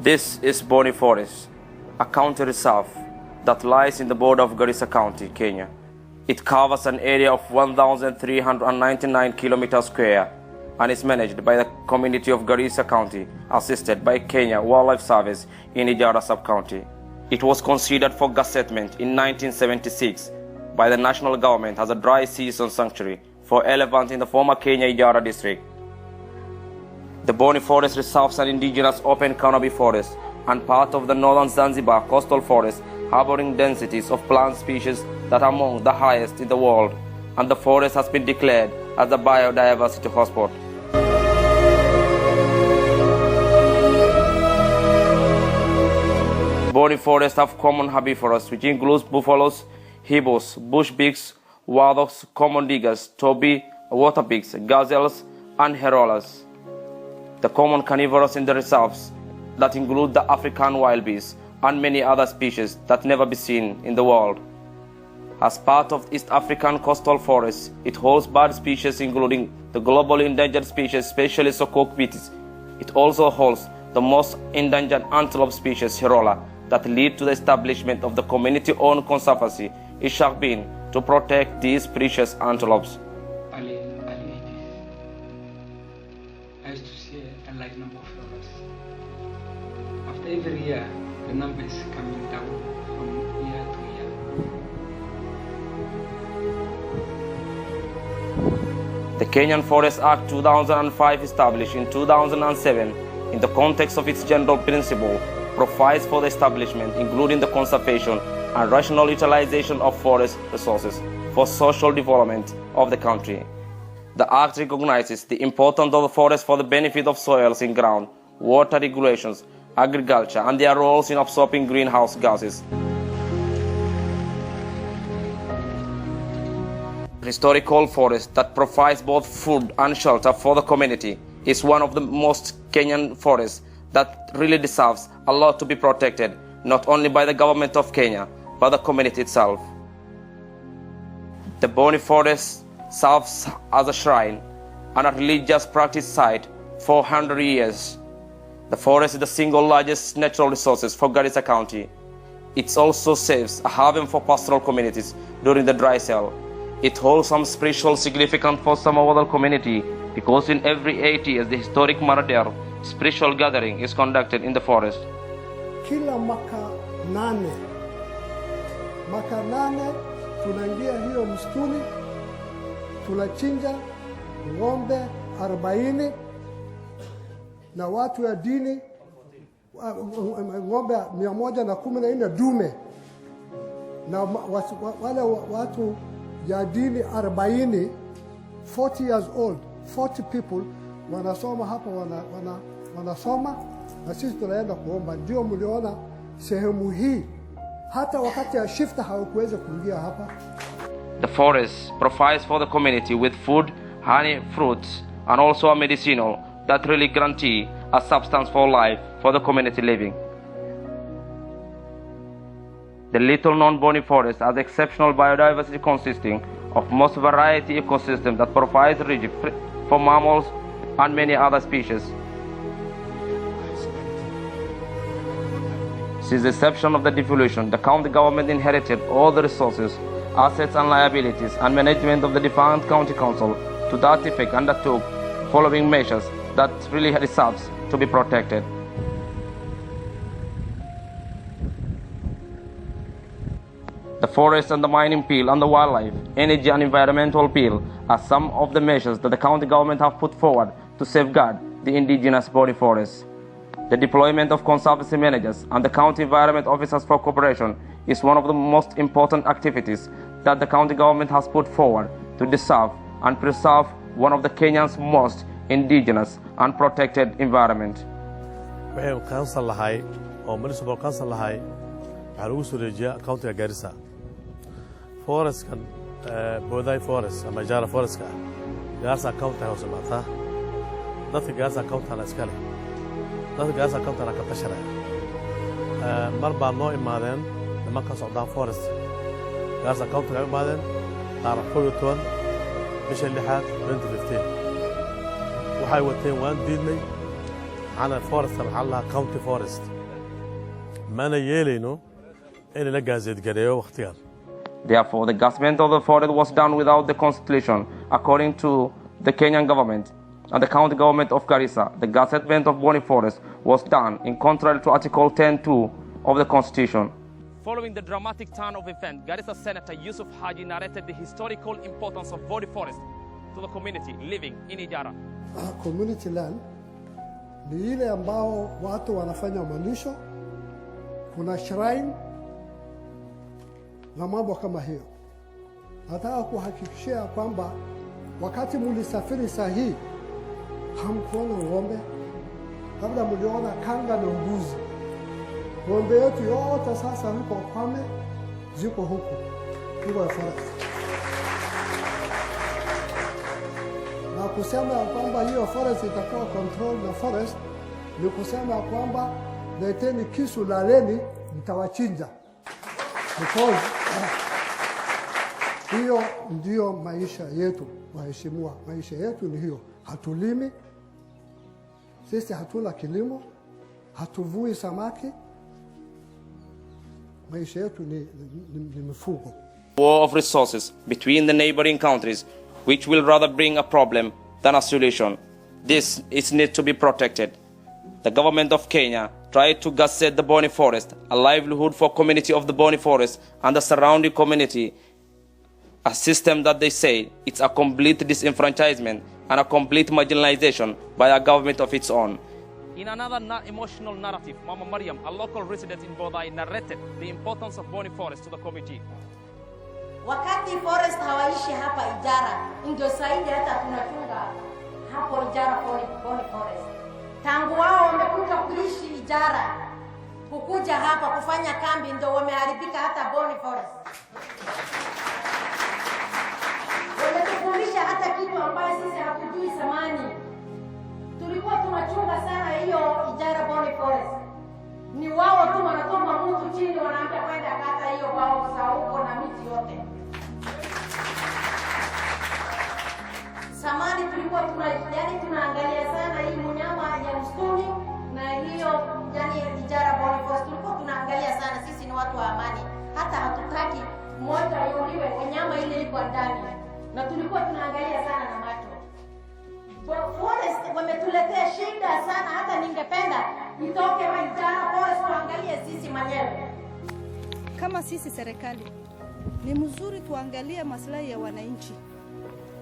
This is Boni Forest, a county reserve that lies in the border of Garissa County, Kenya. It covers an area of 1,399 kilometers square and is managed by the community of Garissa County, assisted by Kenya Wildlife Service in Ijara sub-county. It was considered for gazettement in 1976 by the national government as a dry season sanctuary for elephants in the former Kenya Ijara district. The Bony Forest reserves an indigenous open canopy forest and part of the northern Zanzibar coastal forest, harboring densities of plant species that are among the highest in the world, and the forest has been declared as a biodiversity hotspot. Bony forests have common herbivores, which includes buffaloes, hippos, bush pigs, warthogs, common diggers, toby, water pigs, gazelles, and herolas. The common carnivores in the reserves that include the African wild beasts and many other species that never be seen in the world. As part of East African coastal forests, it holds bird species including the globally endangered species, especially Sokok bitis. It also holds the most endangered antelope species, Herola, that lead to the establishment of the community-owned conservancy, Ijara, to protect these precious antelopes. I used to see a large number of flowers. After every year, the number is coming down from year to year. The Kenyan Forest Act 2005, established in 2007 in the context of its general principle, provides for the establishment, including the conservation and rational utilization of forest resources for social development of the country. The Act recognizes the importance of the forest for the benefit of soils in ground, water regulations, agriculture, and their roles in absorbing greenhouse gases. Historical forest that provides both food and shelter for the community is one of the most Kenyan forests that really deserves a lot to be protected, not only by the government of Kenya, but the community itself. The Bony Forest serves as a shrine and a religious practice site for 100 years. The forest is the single largest natural resources for Garissa County. It also serves a haven for pastoral communities during the dry spell. It holds some spiritual significance for some other community because in every 8 years the historic Marader spiritual gathering is conducted in the forest. Kila mwaka nane tunaingia hiyo msituni, tunachinja ng'ombe 40 na watu ya dini, ng'ombe 114 dume, na wale watu ya dini 40, 40 years old, 40 people wanasoma hapa, wanasoma na sisi tunaenda kuomba. Ndio mliona sehemu hii hata wakati ya shifta hawakuweza kuingia hapa. The forest provides for the community with food, honey, fruits, and also a medicinal that really guarantee a substance for life for the community living. The little-known Bony Forest has exceptional biodiversity consisting of most variety ecosystem that provides refuge for mammals and many other species. Since the inception of the devolution, the county government inherited all the resources, assets and liabilities and management of the defunct county council. To that effect, undertook following measures that really deserves to be protected. The forest and the mining peel and the wildlife, energy and environmental peel are some of the measures that the county government have put forward to safeguard the indigenous Bony forests. The deployment of conservancy managers and the county environment officers for cooperation is one of the most important activities that the county government has put forward to preserve and preserve one of the Kenyan's most indigenous and protected environment. Waxay council lahay oo municipal council lahay waxa lagu soo reejiyaa county Garissa. Forest kan Boni Forest ama Ijara Forest ka Garissa county hoose maanta. Dadka Garissa county la iska leh. Dadka Garissa county la ka tashanaya. Mar baa noo imaadeen nimanka socdaan forest. Garissa county ka imaadeen taariikh 12 bisha 6 2015. waxay wateen waan diidnay على forest على county forest mana yeelayno in la gazette gareeyo waqtigan. Therefore, the gazettement of the forest was done without the constitution, according to the Kenyan government and the county government of Garissa. The gazettement of Boni Forest was done in contrary to Article 10(2) of the constitution. Following the dramatic turn of events, Garissa Senator Yusuf Haji narrated the historical importance of Boni Forest to the community living in Ijara. Community land ni ile ambao watu wanafanya malisho, kuna shrine na mambo kama hiyo. Nataka kuhakikishia kwamba wakati mulisafiri sahihi hamkuona ng'ombe, labda mliona kanga na mbuzi. Ng'ombe yetu yote sasa huko kwame, ziko huku, iko forest. Na kusema kwamba hiyo forest itakuwa control na forest, ni kusema kwamba leteni kisu laleni, mtawachinja. Because hiyo ndio maisha yetu, waheshimiwa. Maisha yetu ni hiyo. Hatulimi, sisi hatuna kilimo, hatuvui samaki. Maisha yetu ni mifugo. War of resources between the neighboring countries, which will rather bring a problem than a solution. This is need to be protected. The government of Kenya tried to gazette the Boni Forest, a livelihood for community of the Boni Forest and the surrounding community, a system that they say it's a complete disenfranchisement and a complete marginalization by a government of its own. In another emotional narrative, Mama Mariam, a local resident in Bodai, narrated the importance of Boni Forest to the committee. Wakati forest hawaishi hapa Ijara, ndio saidi hata tunachunga hapo Ijara Boni Forest. Tangu wao wamekuja kuishi Ijara, kukuja hapa kufanya kambi, ndio wameharibika hata Boni Forest. Wametufundisha hata kitu ambayo sisi hatujui zamani. Tulikuwa tunachunga sana hiyo Ijara Boni Forest. Ni wao tu wanatoma mtu chini, wanaambia kwenda kata hiyo wao za huko na miti yote. Zamani tulikuwa tunaangalia sana hii mnyama ya msituni na hiyo Ijara Boni Forest. Tulikuwa tunaangalia sana, sisi ni watu wa amani. Hata hatutaki mmoja yuliwe wanyama ile iko ndani. Na tulikuwa tunaangalia sana na macho. Forest wametuletea shida sana, hata ningependa itoke Ijara Forest tuangalie sisi mwenyewe. Kama sisi serikali ni mzuri tuangalie maslahi ya wananchi.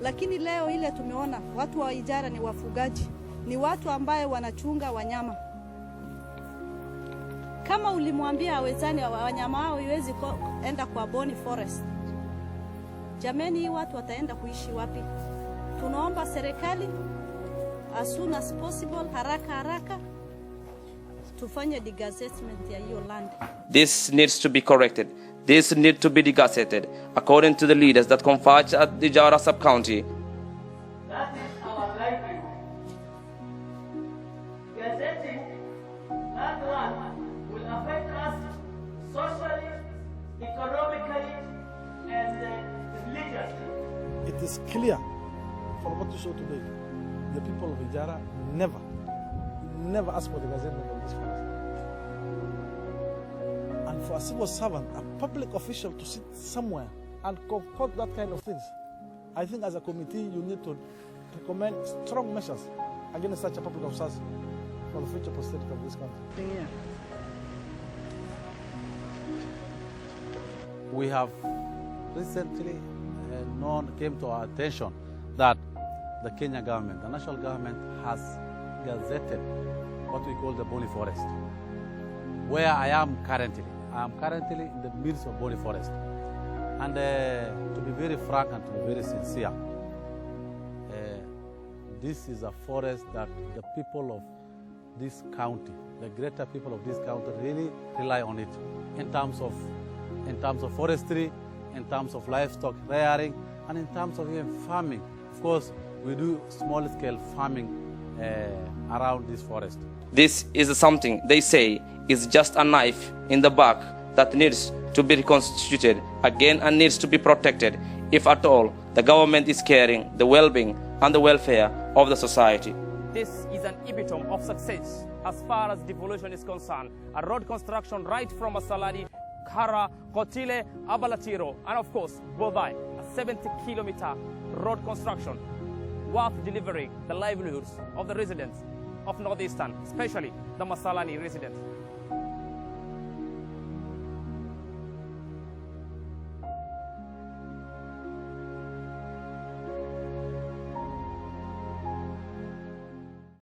Lakini leo ile tumeona watu wa Ijara ni wafugaji, ni watu ambaye wanachunga wanyama. Kama ulimwambia hawezani wanyama hao iwezi enda kwa Boni Forest, jameni, hii watu wataenda kuishi wapi? Tunaomba serikali as soon as possible, haraka tufanye gazettement ya hiyo land. This needs to be corrected. This needs to be gazetted according to the leaders that converge at the Ijara sub-county. That is our livelihood. Gazetting that one will affect us socially, economically, and religiously. It is clear from what you saw today, the people of Ijara never asked for the gazettement of this forest. And for a civil servant, a public official to sit somewhere and concoct that kind of things, I think as a committee you need to recommend strong measures against such a public officers for the future prosperity of this country. Yeah. We have recently came to our attention that the Kenya government, the national government, has gazetted what we call the Boni Forest, where I am currently. I am currently in the midst of Boni Forest. And to be very frank and to be very sincere, this is a forest that the people of this county, the greater people of this county, really rely on it in terms of forestry, in terms of livestock rearing, and in terms of even farming. Of course, we do small-scale farming around this forest. This is something they say is just a knife in the back that needs to be reconstituted again and needs to be protected if at all the government is caring the well-being and the welfare of the society. This is an epitome of success as far as devolution is concerned. A road construction right from Masalani, Kara, Kotile, Abalatiro, and of course, Bodai, a 70-kilometer road construction worth delivering the livelihoods of the residents of Northeastern, especially the Masalani residents.